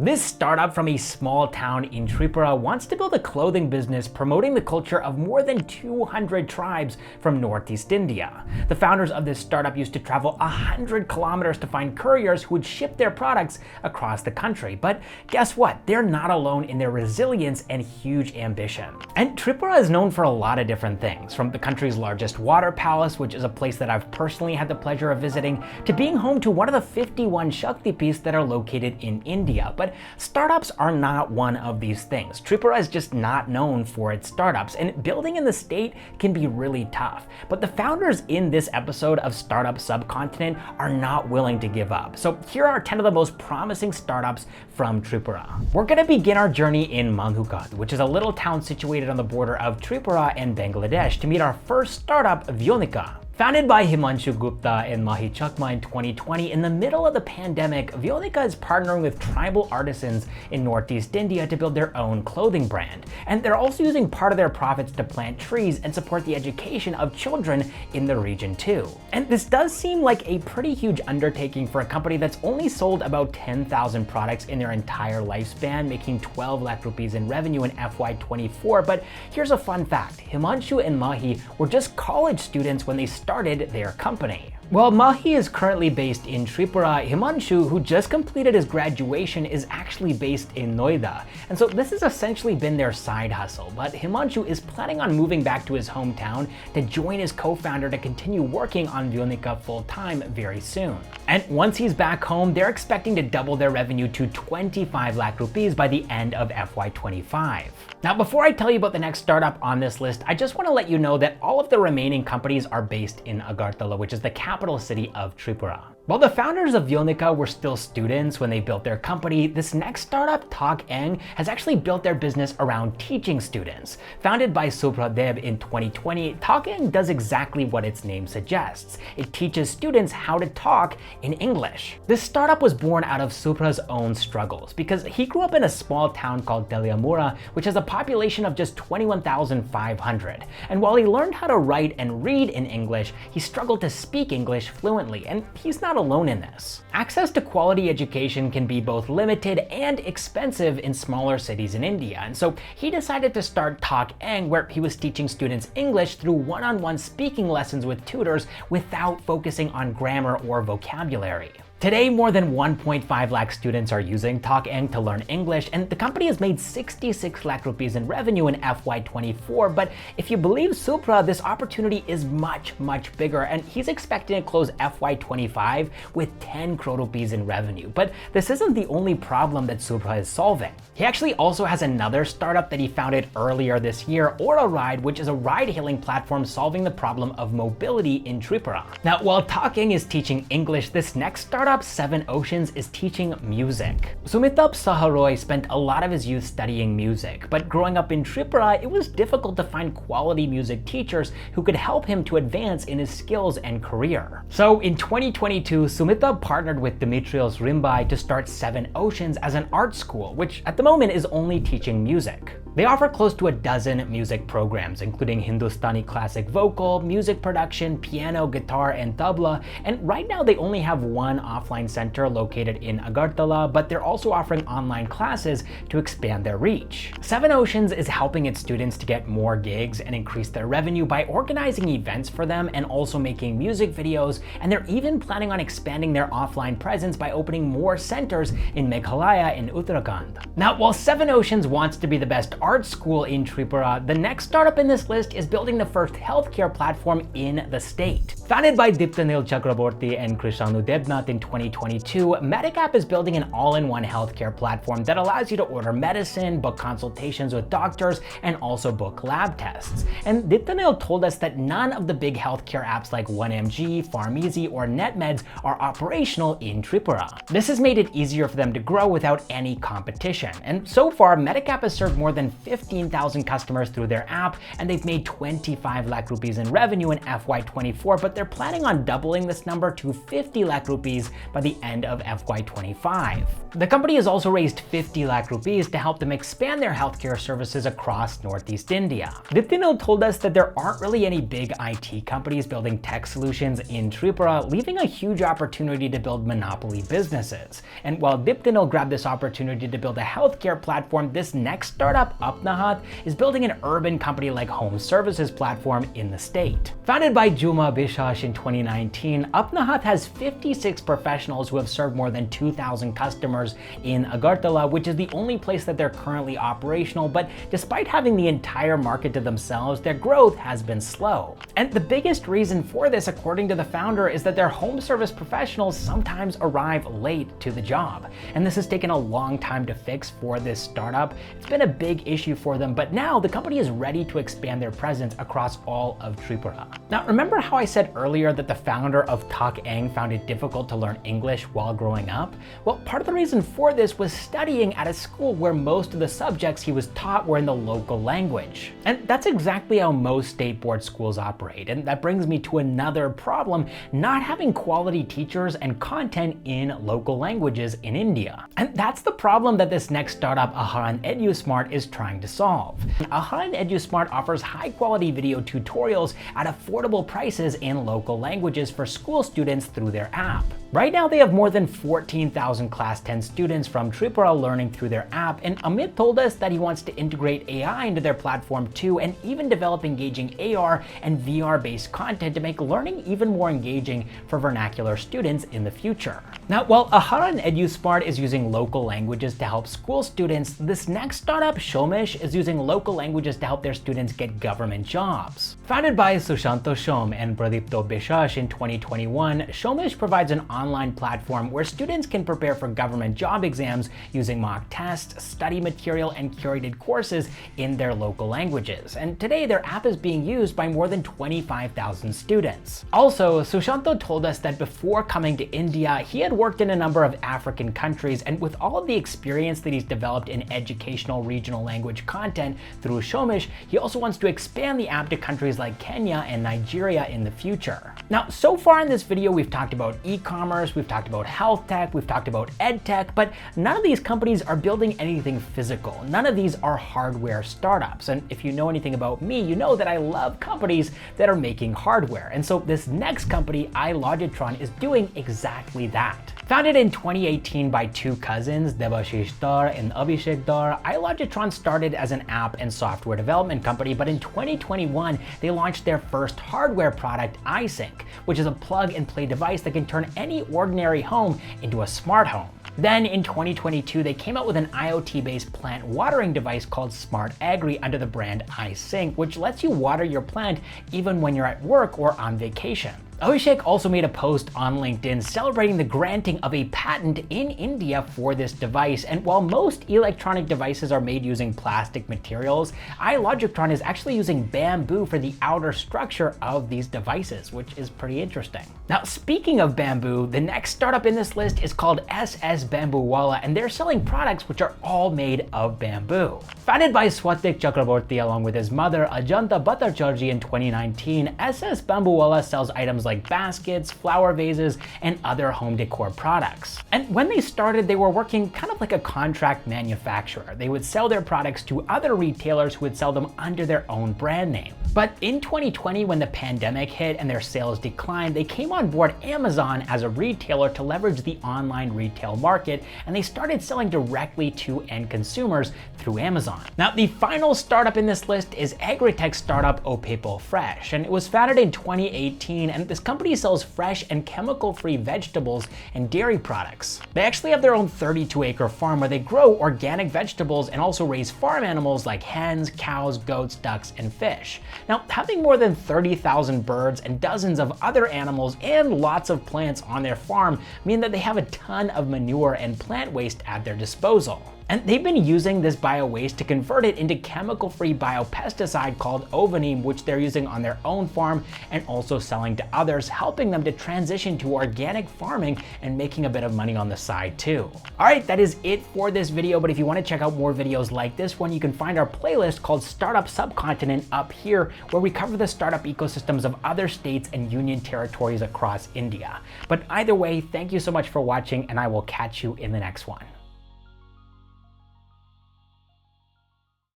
This startup from a small town in Tripura wants to build a clothing business promoting the culture of more than 200 tribes from Northeast India. The founders of this startup used to travel 100 kilometers to find couriers who would ship their products across the country. But guess what? They're not alone in their resilience and huge ambition. And Tripura is known for a lot of different things, from the country's largest water palace, which is a place that I've personally had the pleasure of visiting, to being home to one of the 51 Shaktipeeths that are located in India. But startups are not one of these things. Tripura is just not known for its startups, and building in the state can be really tough. But the founders in this episode of Startup Subcontinent are not willing to give up. So here are 10 of the most promising startups from Tripura. We're going to begin our journey in Manughat, which is a little town situated on the border of Tripura and Bangladesh, to meet our first startup, Vyonika. Founded by Himanshu, Gupta, and Mahi Chakma in 2020, in the middle of the pandemic, Vyonika is partnering with tribal artisans in Northeast India to build their own clothing brand. And they're also using part of their profits to plant trees and support the education of children in the region too. And this does seem like a pretty huge undertaking for a company that's only sold about 10,000 products in their entire lifespan, making 12 lakh rupees in revenue in FY24. But here's a fun fact. Himanshu and Mahi were just college students when they started their company. While Mahi is currently based in Tripura, Himanshu, who just completed his graduation, is actually based in Noida. And so this has essentially been their side hustle, but Himanshu is planning on moving back to his hometown to join his co-founder to continue working on Vyonika full-time very soon. And once he's back home, they're expecting to double their revenue to 25 lakh rupees by the end of FY25. Now, before I tell you about the next startup on this list, I just want to let you know that all of the remaining companies are based in Agartala, which is the capital city of Tripura. While the founders of Vyonika were still students when they built their company, this next startup, TalkEng, has actually built their business around teaching students. Founded by Subhra Deb in 2020, TalkEng does exactly what its name suggests. It teaches students how to talk in English. This startup was born out of Subhra's own struggles because he grew up in a small town called Deliamura, which has a population of just 21,500. And while he learned how to write and read in English, he struggled to speak English fluently, and he's not alone in this. Access to quality education can be both limited and expensive in smaller cities in India, and so he decided to start TalkEng, where he was teaching students English through one-on-one speaking lessons with tutors without focusing on grammar or vocabulary. Today, more than 1.5 lakh students are using TalkEng to learn English, and the company has made 66 lakh rupees in revenue in FY24. But if you believe Subhra, this opportunity is much, much bigger, and he's expecting to close FY25 with 10 crore rupees in revenue. But this isn't the only problem that Subhra is solving. He actually also has another startup that he founded earlier this year, OraRide, which is a ride-hailing platform solving the problem of mobility in Tripura. Now, while TalkEng is teaching English, this next startup, 7 Oceans, is teaching music. Sumitap Saharoy spent a lot of his youth studying music, but growing up in Tripura, it was difficult to find quality music teachers who could help him to advance in his skills and career. So in 2022, Sumitap partnered with Dimitrios Rimbai to start 7 Oceans as an art school, which at the moment is only teaching music. They offer close to a dozen music programs, including Hindustani classic vocal, music production, piano, guitar, and tabla, and right now they only have one offline center located in Agartala, but they're also offering online classes to expand their reach. 7 Oceans is helping its students to get more gigs and increase their revenue by organizing events for them and also making music videos, and they're even planning on expanding their offline presence by opening more centers in Meghalaya and Uttarakhand. Now, while 7 Oceans wants to be the best art school in Tripura, the next startup in this list is building the first healthcare platform in the state. Founded by Diptanil Chakraborty and Krishanu Debnath in 2022, MedicApp is building an all-in-one healthcare platform that allows you to order medicine, book consultations with doctors, and also book lab tests. And Diptanil told us that none of the big healthcare apps like 1mg, PharmEasy, or NetMeds are operational in Tripura. This has made it easier for them to grow without any competition. And so far, MedicApp has served more than 15,000 customers through their app, and they've made 25 lakh rupees in revenue in FY24, but they're planning on doubling this number to 50 lakh rupees by the end of FY25. The company has also raised 50 lakh rupees to help them expand their healthcare services across Northeast India. Diptinil told us that there aren't really any big IT companies building tech solutions in Tripura, leaving a huge opportunity to build monopoly businesses. And while Diptinil grabbed this opportunity to build a healthcare platform, this next startup, Apnahath, is building an urban company-like home services platform in the state. Founded by Juma Bishash in 2019, Apnahath has 56 professionals who have served more than 2,000 customers in Agartala, which is the only place that they're currently operational, but despite having the entire market to themselves, their growth has been slow. And the biggest reason for this, according to the founder, is that their home service professionals sometimes arrive late to the job. And this has taken a long time to fix for this startup. It's been a big issue for them, but now the company is ready to expand their presence across all of Tripura. Now, remember how I said earlier that the founder of TalkEng found it difficult to learn English while growing up? Well, part of the reason for this was studying at a school where most of the subjects he was taught were in the local language. And that's exactly how most state board schools operate. And that brings me to another problem, not having quality teachers and content in local languages in India. And that's the problem that this next startup, aAHARAN EduSMART, is trying to solve. aAHARAN EduSMART offers high quality video tutorials at affordable prices in local languages for school students through their app. Right now, they have more than 14,000 Class 10 students from Tripura learning through their app, and Amit told us that he wants to integrate AI into their platform too, and even develop engaging AR and VR-based content to make learning even more engaging for vernacular students in the future. Now, while aAHARAN EduSMART is using local languages to help school students, this next startup, Shomish, is using local languages to help their students get government jobs. Founded by Sushanto Shom and Pradipto Bishash in 2021, Shomish provides an online platform where students can prepare for government job exams using mock tests, study material, and curated courses in their local languages. And today, their app is being used by more than 25,000 students. Also, Sushanto told us that before coming to India, he had worked in a number of African countries, and with all of the experience that he's developed in educational regional language content through Shomish, he also wants to expand the app to countries like Kenya and Nigeria in the future. Now, so far in this video, we've talked about e-commerce, we've talked about health tech, we've talked about ed tech, but none of these companies are building anything physical. None of these are hardware startups. And if you know anything about me, you know that I love companies that are making hardware. And so this next company, iLogitron, is doing exactly that. Founded in 2018 by two cousins, Debashish Dar and Abhishek Dar, iLogitron started as an app and software development company, but in 2021, they launched their first hardware product, iSync, which is a plug-and-play device that can turn any ordinary home into a smart home. Then in 2022, they came out with an IoT-based plant watering device called Smart Agri under the brand iSync, which lets you water your plant even when you're at work or on vacation. Abhishek also made a post on LinkedIn celebrating the granting of a patent in India for this device, and while most electronic devices are made using plastic materials, iLogitron is actually using bamboo for the outer structure of these devices, which is pretty interesting. Now, speaking of bamboo, the next startup in this list is called SS Bamboowala, and they're selling products which are all made of bamboo. Founded by Swatik Chakraborty along with his mother Ajanta Bhattacharjee in 2019, SS Bamboowala sells items like baskets, flower vases, and other home decor products. And when they started, they were working kind of like a contract manufacturer. They would sell their products to other retailers who would sell them under their own brand name. But in 2020, when the pandemic hit and their sales declined, they came on board Amazon as a retailer to leverage the online retail market, and they started selling directly to end consumers through Amazon. Now, the final startup in this list is agri-tech startup Opepl Fresh, and it was founded in 2018, and this company sells fresh and chemical-free vegetables and dairy products. They actually have their own 32-acre farm where they grow organic vegetables and also raise farm animals like hens, cows, goats, ducks, and fish. Now, having more than 30,000 birds and dozens of other animals and lots of plants on their farm mean that they have a ton of manure and plant waste at their disposal. And they've been using this bio-waste to convert it into chemical-free biopesticide called Ovanime, which they're using on their own farm and also selling to others, helping them to transition to organic farming and making a bit of money on the side too. All right, that is it for this video, but if you want to check out more videos like this one, you can find our playlist called Startup Subcontinent up here, where we cover the startup ecosystems of other states and union territories across India. But either way, thank you so much for watching, and I will catch you in the next one.